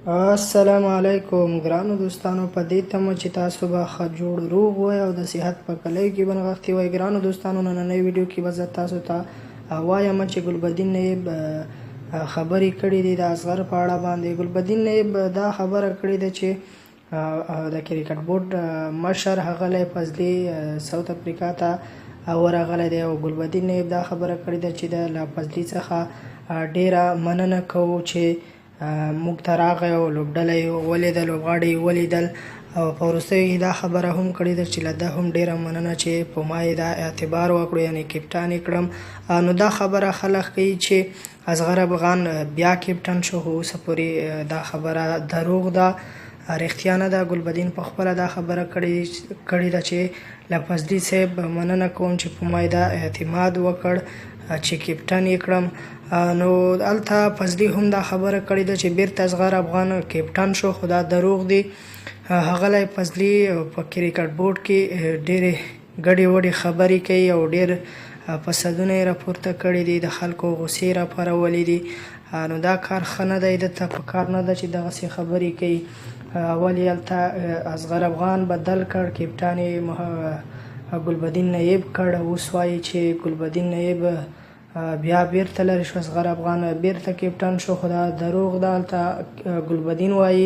السلام علیکم ګرانو دوستانو، په دې تمه چې تاسو به ښه جوړ روغ وای او د صحت په کلي کې به نغښتي وای. ګرانو دوستانو، نننۍ ویډیو کې به زه تاسو ته وایم چې ګلبدین نایب خبرې کړې دي د اصغر په اړه باندې. ګلبدین نایب دا خبره کړې ده چې د کرکټ بورډ مشر هغه فضلي ساوث افریقا ته ورغلی دی او ګلبدین نایب دا خبره کړې ده چې د فضلي څخه ډیره مننه کوو چې موږ ته راغی او لوبډله یې ولیدل، لوبغاړي یې ولیدل او په وروستیو دا خبره هم کړې ده چې له ده هم ډیره مننه چې په ما یې دا اعتبار وکړو، یعنې کپټان یې کړم. نو دا خبره خلک کوي چې اصغر افغان بیا کپټن شو، خو اوسه پورې دا خبره دروغ ده، رښتیا نه ده. ګلبدین په خپله دا خبره کړې ده چې له فضلي صاحب مننه کوم چې په ما یې دا اعتماد وکړ چې کپټن یې کړم. نو هلته فضلي هم دا خبره کړې ده چې بیرته اصغر افغان کپټن شو، خو دا دروغ دی. هغلی فضلي په کرکټ بورډ کې ډېرې ګډې وډې خبرې کوي او ډېر فسادونه یې راپورته کړي دي، د خلکو غوسې راپارولې دي. نو دا کار ښه نه دی، ده ته په کار نه ده چې دغسې خبرې کوي. ولې هلته اصغر افغان بدل کړ، کپټان یې ګلبدین نایب کړ. اوس وایي چې ګلبدین نایب بیا بیرته لرې شو، اصغر افغان بیرته کپټن شو، خو دا دروغ ده. هلته ګلبدین وایي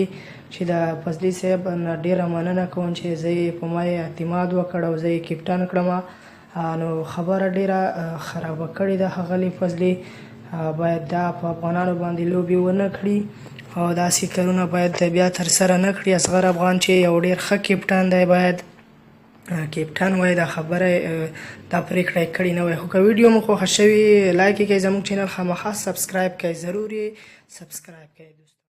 چې د فضلي صاحب نه ډیره مننه کوم چې زه یې په ما یې اعتماد وکړ او زه یې کپټن کړم. نو خبره ډیره خرابه کړې ده ښاغلي فضلي. باید دا په افغانانو باندې لوبې ونه کړي او داسې کارونه باید بیا ترسره نه کړي. اصغر افغان چې یو ډیر ښه کپټان دی باید کپټان وای. دا خبره دا پریکړه یې کړې نه وای. خو که ویډیو مو خوښه شوي لایک یې کړئ، زموږ چینل خامخا سبسکرایب کړئ، ضرور یې سبسکرایب کړئ دوستان.